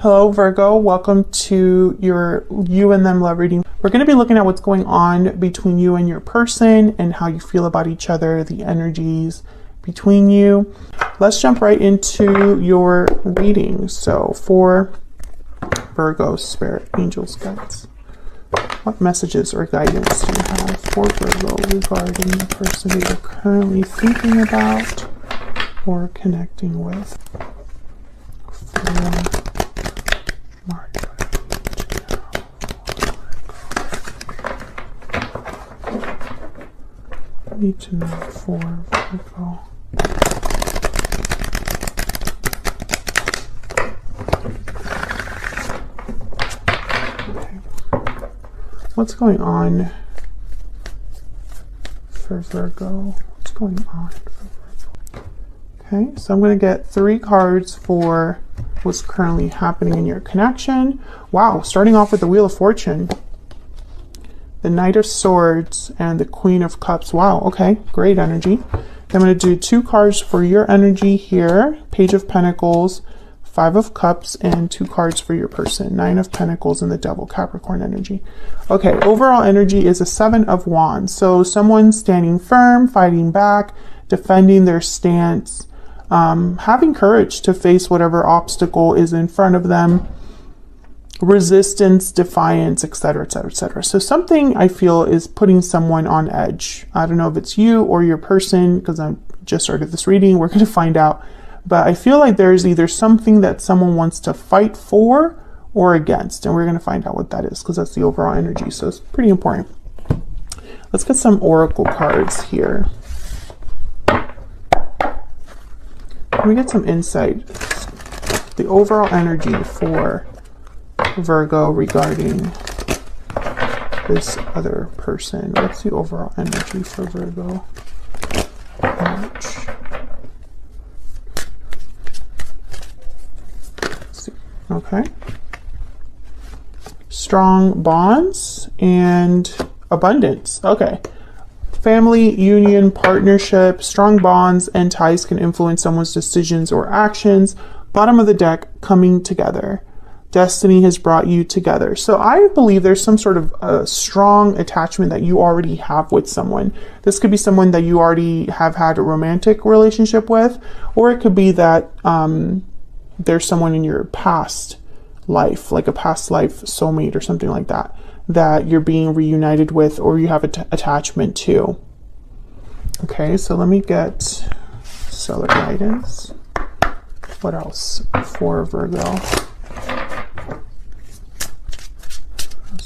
Hello Virgo, welcome to your you and them love reading. We're going to be looking at what's going on between you and your person and how you feel about each other, the energies between you. Let's jump right into your reading. So for Virgo, spirit, angels, guides, what messages or guidance do you have for Virgo regarding the person that you're currently thinking about or connecting with? Need to know for Virgo. Okay. What's going on for Virgo? What's going on for Virgo? Okay, so I'm going to get 3 cards for what's currently happening in your connection. Wow, starting off with the Wheel of Fortune, the Knight of Swords, and the Queen of Cups. Wow, okay, great energy. I'm going to do 2 cards for your energy here. Page of Pentacles, 5 of Cups, and 2 cards for your person. 9 of Pentacles and the Devil, Capricorn energy. Okay, overall energy is a 7 of Wands. So someone standing firm, fighting back, defending their stance, having courage to face whatever obstacle is in front of them. Resistance, defiance, etc., etc., etc. So something I feel is putting someone on edge. I don't know if it's you or your person, because I just started this reading. We're going to find out. But I feel like there's either something that someone wants to fight for or against. And we're going to find out what that is, because that's the overall energy. So it's pretty important. Let's get some oracle cards here. Can we get some insight? The overall energy for Virgo regarding this other person. What's the overall energy for Virgo? March. Let's see. Okay. Strong bonds and abundance. Okay. Family, union, partnership, strong bonds and ties can influence someone's decisions or actions. Bottom of the deck, coming together. Destiny has brought you together. So I believe there's some sort of a strong attachment that you already have with someone. This could be someone that you already have had a romantic relationship with, or it could be that there's someone in your past life, like a past life soulmate or something like that, that you're being reunited with or you have an attachment to. Okay, so let me get stellar guidance. What else for Virgo?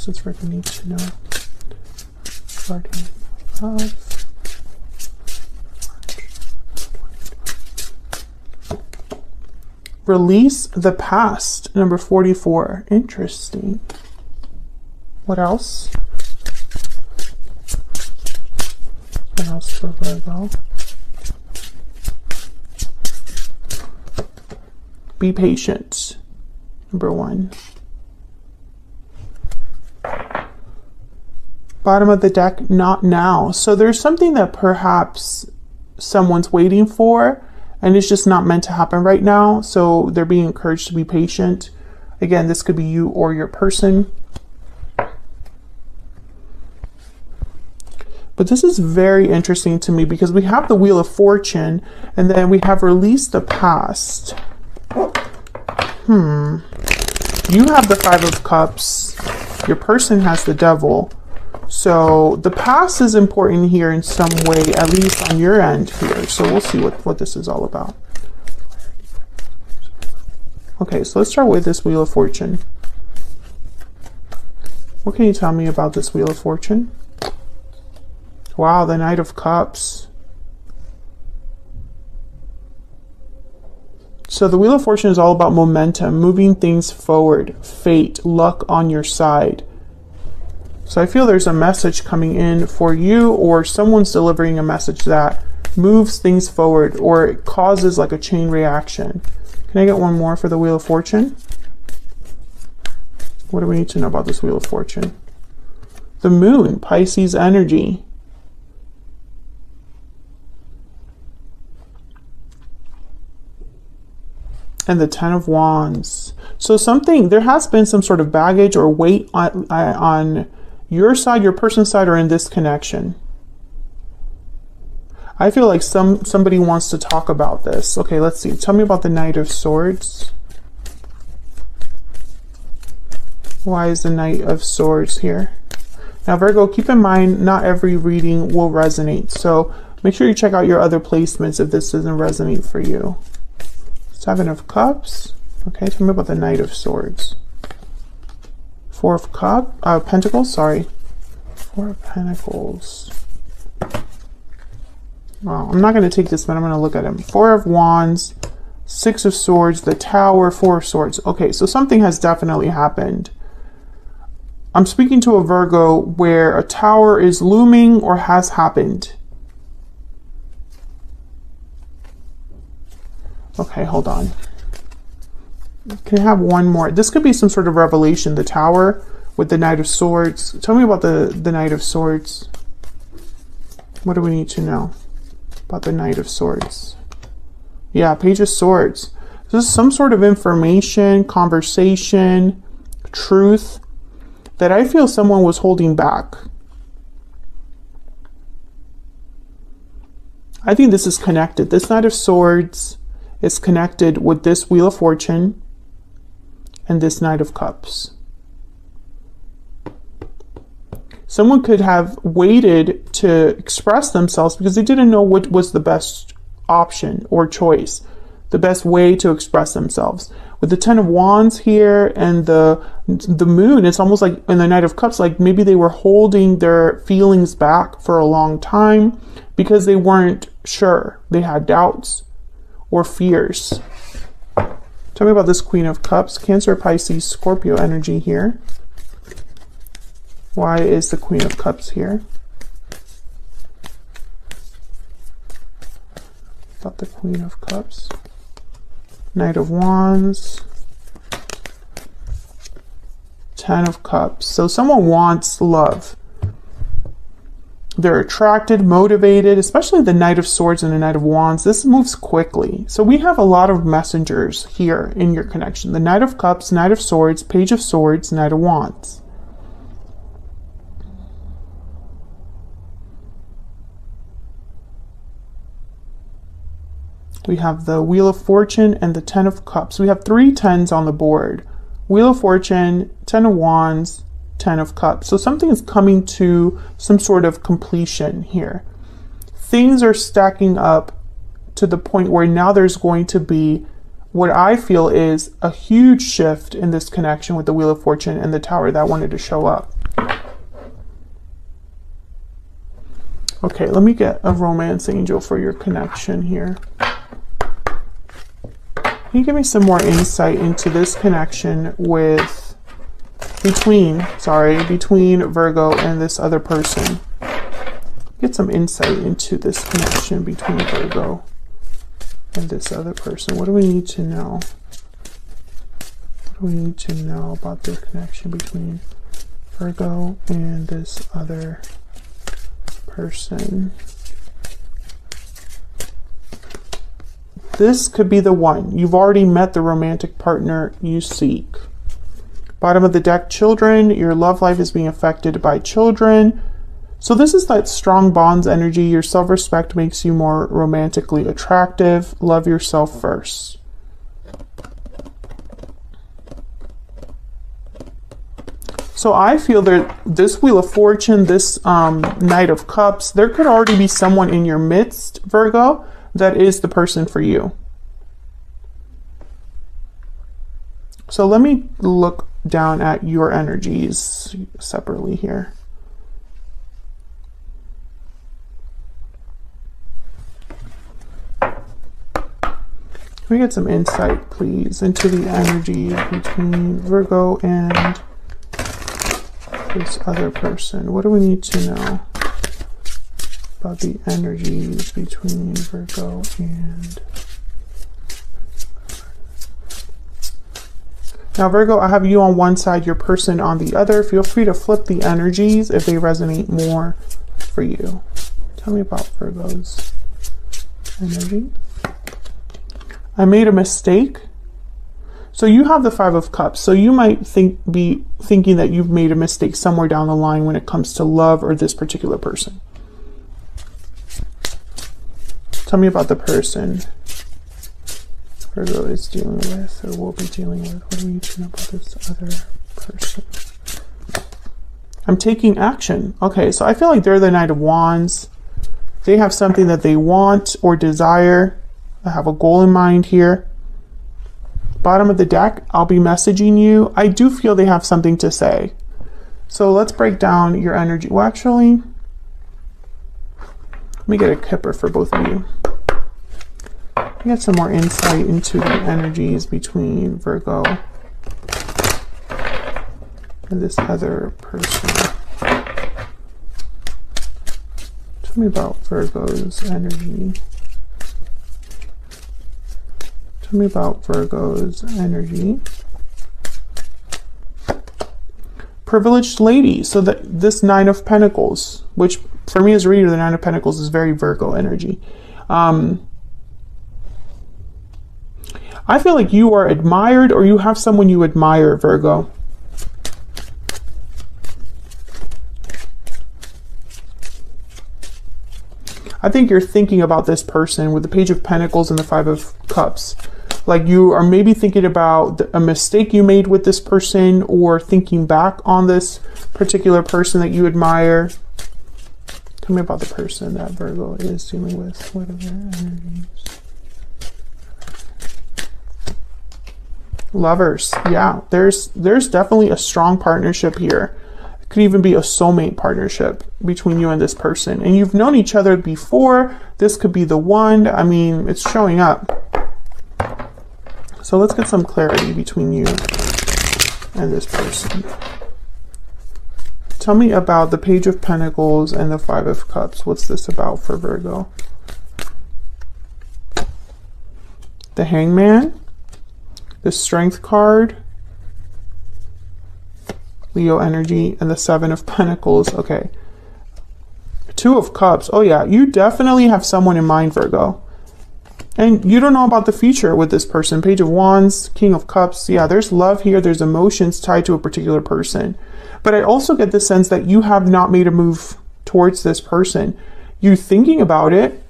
That's Virgo needs to know. Regarding love. Release the past, number 44. Interesting. What else? What else for Virgo? Be patient, number 1. Bottom of the deck, not now. So there's something that perhaps someone's waiting for and it's just not meant to happen right now. So they're being encouraged to be patient. Again, this could be you or your person. But this is very interesting to me because we have the Wheel of Fortune and then we have release the past. You have the 5 of Cups. Your person has the Devil. So the past is important here in some way, at least on your end here. So we'll see what this is all about. Okay, so let's start with this Wheel of Fortune. What can you tell me about this Wheel of Fortune? Wow, the Knight of Cups. So the Wheel of Fortune is all about momentum, moving things forward, fate, luck on your side. So I feel there's a message coming in for you, or someone's delivering a message that moves things forward or it causes like a chain reaction. Can I get one more for the Wheel of Fortune? What do we need to know about this Wheel of Fortune? The Moon, Pisces energy. and the Ten of Wands. So there has been some sort of baggage or weight on your side, your person's side, or in this connection. I feel like somebody wants to talk about this. Okay, let's see. Tell me about the Knight of Swords. Why is the Knight of Swords here? Now, Virgo, keep in mind, not every reading will resonate. So make sure you check out your other placements if this doesn't resonate for you. Seven of Cups. Okay, tell me about the Knight of Swords. Four of Pentacles, sorry. Four of Pentacles. Well, I'm not going to take this, but I'm going to look at him. Four of Wands, Six of Swords, the Tower, Four of Swords. Okay, so something has definitely happened. I'm speaking to a Virgo where a tower is looming or has happened. Okay, hold on. Can I have one more? This could be some sort of revelation. The Tower with the Knight of Swords. Tell me about the Knight of Swords. What do we need to know about the Knight of Swords? Yeah, Page of Swords. This is some sort of information, conversation, truth that I feel someone was holding back. I think this is connected. This Knight of Swords is connected with this Wheel of Fortune and this Knight of Cups. Someone could have waited to express themselves because they didn't know what was the best option or choice, the best way to express themselves. With the Ten of Wands here and the Moon, it's almost like in the Knight of Cups, like maybe they were holding their feelings back for a long time because they weren't sure. They had doubts or fears. Tell me about this Queen of Cups, Cancer, Pisces, Scorpio energy here. Why is the Queen of Cups here? About the Queen of Cups. Knight of Wands. Ten of Cups. So someone wants love. They're attracted, motivated, especially the Knight of Swords and the Knight of Wands. This moves quickly. So we have a lot of messengers here in your connection. The Knight of Cups, Knight of Swords, Page of Swords, Knight of Wands. We have the Wheel of Fortune and the Ten of Cups. We have 3 tens on the board. Wheel of Fortune, Ten of Wands, Ten of Cups. So something is coming to some sort of completion here. Things are stacking up to the point where now there's going to be what I feel is a huge shift in this connection with the Wheel of Fortune and the Tower that wanted to show up. Okay, let me get a romance angel for your connection here. Can you give me some more insight into this connection between Virgo and this other person? Get some insight into this connection between Virgo and this other person. What do we need to know? What do we need to know about the connection between Virgo and this other person? This could be the one. You've already met the romantic partner you seek. Bottom of the deck, children. Your love life is being affected by children. So this is that strong bonds energy. Your self-respect makes you more romantically attractive. Love yourself first. So I feel that this Wheel of Fortune, this Knight of Cups, there could already be someone in your midst, Virgo, that is the person for you. So let me look down at your energies separately here. Can we get some insight, please, into the energy between Virgo and this other person? What do we need to know about the energies between Virgo and... Now, Virgo, I have you on one side, your person on the other. Feel free to flip the energies if they resonate more for you. Tell me about Virgo's energy. I made a mistake. So you have the Five of Cups. So you might be thinking that you've made a mistake somewhere down the line when it comes to love or this particular person. Tell me about the person Virgo is dealing with or will be dealing with. What do we need to know about this other person? I'm taking action. Okay, so I feel like they're the Knight of Wands. They have something that they want or desire. I have a goal in mind here. Bottom of the deck, I'll be messaging you. I do feel they have something to say. So let's break down your energy. Well, actually, let me get a kipper for both of you. Get some more insight into the energies between Virgo and this other person. Tell me about Virgo's energy. Tell me about Virgo's energy. Privileged lady. So that this Nine of Pentacles, which for me as a reader, the Nine of Pentacles is very Virgo energy. I feel like you are admired or you have someone you admire, Virgo. I think you're thinking about this person with the Page of Pentacles and the Five of Cups. Like you are maybe thinking about a mistake you made with this person or thinking back on this particular person that you admire. Tell me about the person that Virgo is dealing with. What are their energies? Lovers. Yeah, there's definitely a strong partnership here. It could even be a soulmate partnership between you and this person. And you've known each other before. This could be the one. I mean, it's showing up. So let's get some clarity between you and this person. Tell me about the Page of Pentacles and the Five of Cups. What's this about for Virgo? The Hangman. The Strength card, Leo energy, and the Seven of Pentacles. Okay. Two of Cups. Oh yeah, you definitely have someone in mind, Virgo. And you don't know about the future with this person. Page of Wands, King of Cups. Yeah, there's love here. There's emotions tied to a particular person. But I also get the sense that you have not made a move towards this person. You're thinking about it.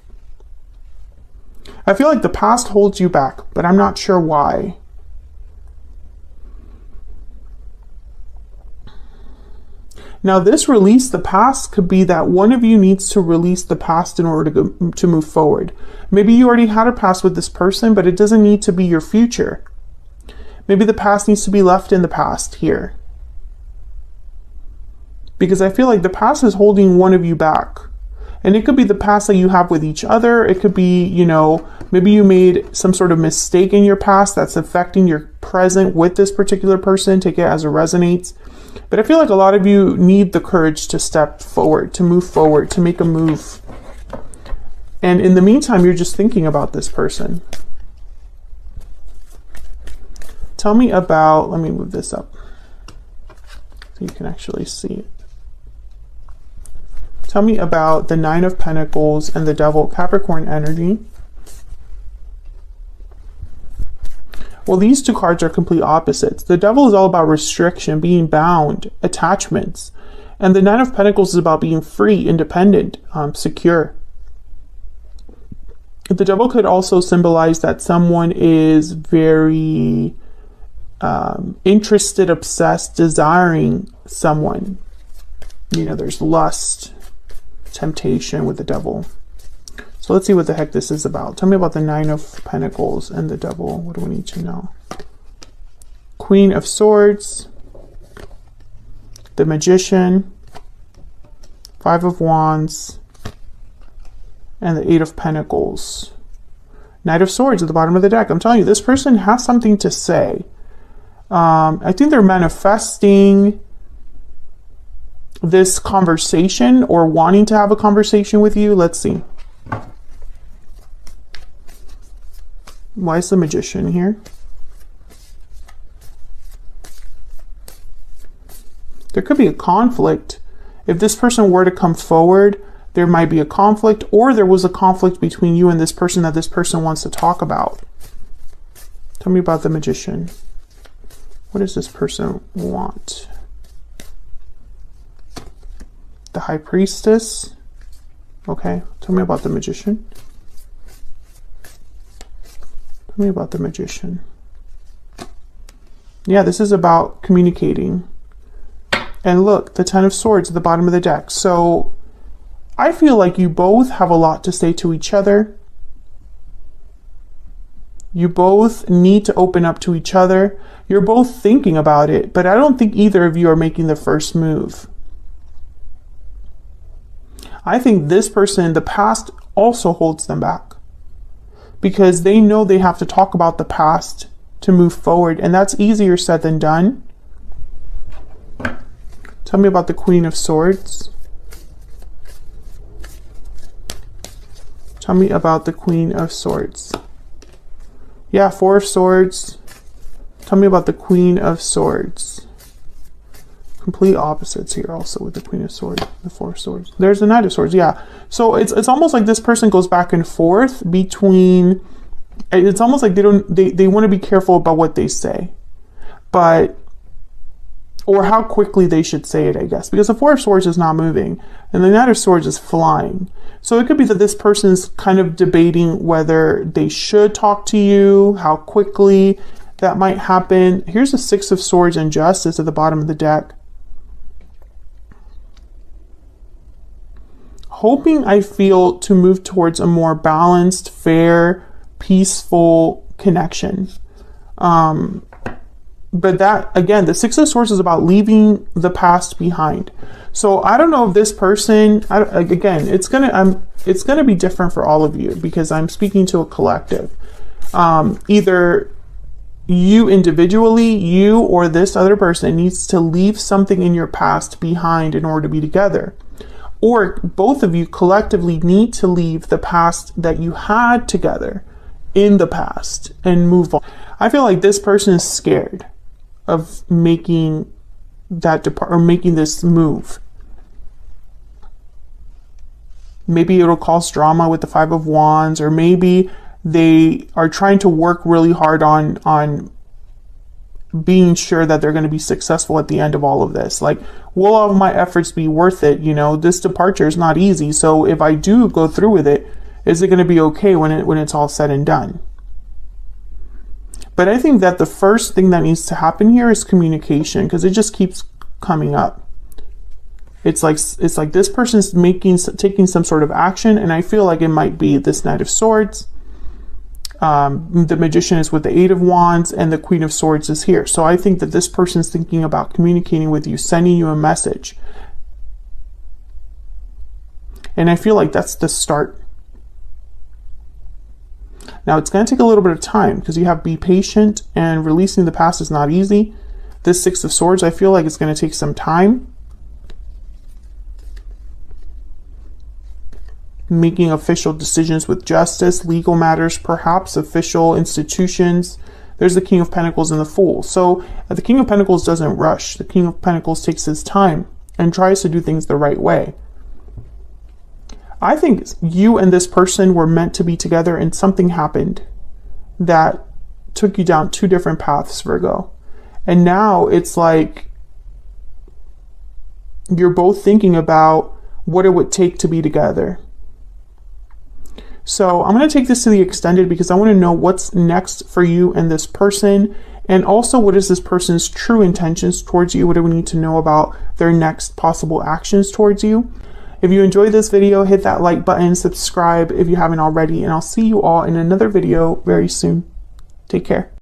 I feel like the past holds you back, but I'm not sure why. Now, this release the past could be that one of you needs to release the past in order to move forward. Maybe you already had a past with this person, but it doesn't need to be your future. Maybe the past needs to be left in the past here. Because I feel like the past is holding one of you back. And it could be the past that you have with each other. It could be, you know, maybe you made some sort of mistake in your past that's affecting your present with this particular person. Take it as it resonates. But I feel like a lot of you need the courage to step forward, to move forward, to make a move. And in the meantime, you're just thinking about this person. Tell me about, let me move this up so you can actually see it. Tell me about the Nine of Pentacles and the Devil, Capricorn energy. Well, these two cards are complete opposites. The Devil is all about restriction, being bound, attachments. And the Nine of Pentacles is about being free, independent, secure. The Devil could also symbolize that someone is very interested, obsessed, desiring someone. You know, there's lust, temptation with the Devil. So let's see what the heck this is about. Tell me about the Nine of Pentacles and the Devil. What do we need to know? Queen of Swords, the Magician, Five of Wands, and the Eight of Pentacles. Knight of Swords at the bottom of the deck. I'm telling you, this person has something to say. I think they're manifesting this conversation or wanting to have a conversation with you. Let's see. Why is the Magician here? There could be a conflict. If this person were to come forward, there might be a conflict, or there was a conflict between you and this person that this person wants to talk about. Tell me about the Magician. What does this person want? The High Priestess. Okay, tell me about the Magician. Tell me about the Magician. Yeah, this is about communicating. And look, the Ten of Swords at the bottom of the deck. So I feel like you both have a lot to say to each other. You both need to open up to each other. You're both thinking about it, but I don't think either of you are making the first move. I think this person in the past also holds them back because they know they have to talk about the past to move forward, and that's easier said than done. Tell me about the Queen of Swords. Tell me about the Queen of Swords. Yeah, Four of Swords. Tell me about the Queen of Swords. Complete opposites here also with the Queen of Swords, the Four of Swords. There's the Knight of Swords, yeah. So it's almost like this person goes back and forth between, it's almost like they want to be careful about what they say. But, or how quickly they should say it, I guess. Because the Four of Swords is not moving and the Knight of Swords is flying. So it could be that this person's kind of debating whether they should talk to you, how quickly that might happen. Here's the Six of Swords and Justice at the bottom of the deck. Hoping, I feel, to move towards a more balanced, fair, peaceful connection. But that, again, the Six of Swords is about leaving the past behind. So I don't know if this person, again, it's gonna be different for all of you because I'm speaking to a collective. Either you individually, you or this other person needs to leave something in your past behind in order to be together. Or both of you collectively need to leave the past that you had together in the past and move on. I feel like this person is scared of making that making this move. Maybe it'll cause drama with the Five of Wands, or maybe they are trying to work really hard on being sure that they're going to be successful at the end of all of this. Like, will all of my efforts be worth it? You know, this departure is not easy. So if I do go through with it, is it going to be okay when it's all said and done? But I think that the first thing that needs to happen here is communication, because it just keeps coming up. It's like this person's taking some sort of action, and I feel like it might be this Knight of Swords. The Magician is with the Eight of Wands, and the Queen of Swords is here. So I think that this person's thinking about communicating with you, sending you a message. And I feel like that's the start. Now it's going to take a little bit of time because you have be patient, and releasing the past is not easy. This Six of Swords, I feel like it's going to take some time. Making official decisions with justice, legal matters, perhaps official institutions. There's the King of Pentacles and the Fool. So the King of Pentacles doesn't rush. The King of Pentacles takes his time and tries to do things the right way. I think you and this person were meant to be together, and something happened that took you down two different paths, Virgo. And now it's like you're both thinking about what it would take to be together. So I'm going to take this to the extended because I want to know what's next for you and this person. And also, what is this person's true intentions towards you? What do we need to know about their next possible actions towards you? If you enjoyed this video, hit that like button, subscribe if you haven't already, and I'll see you all in another video very soon. Take care.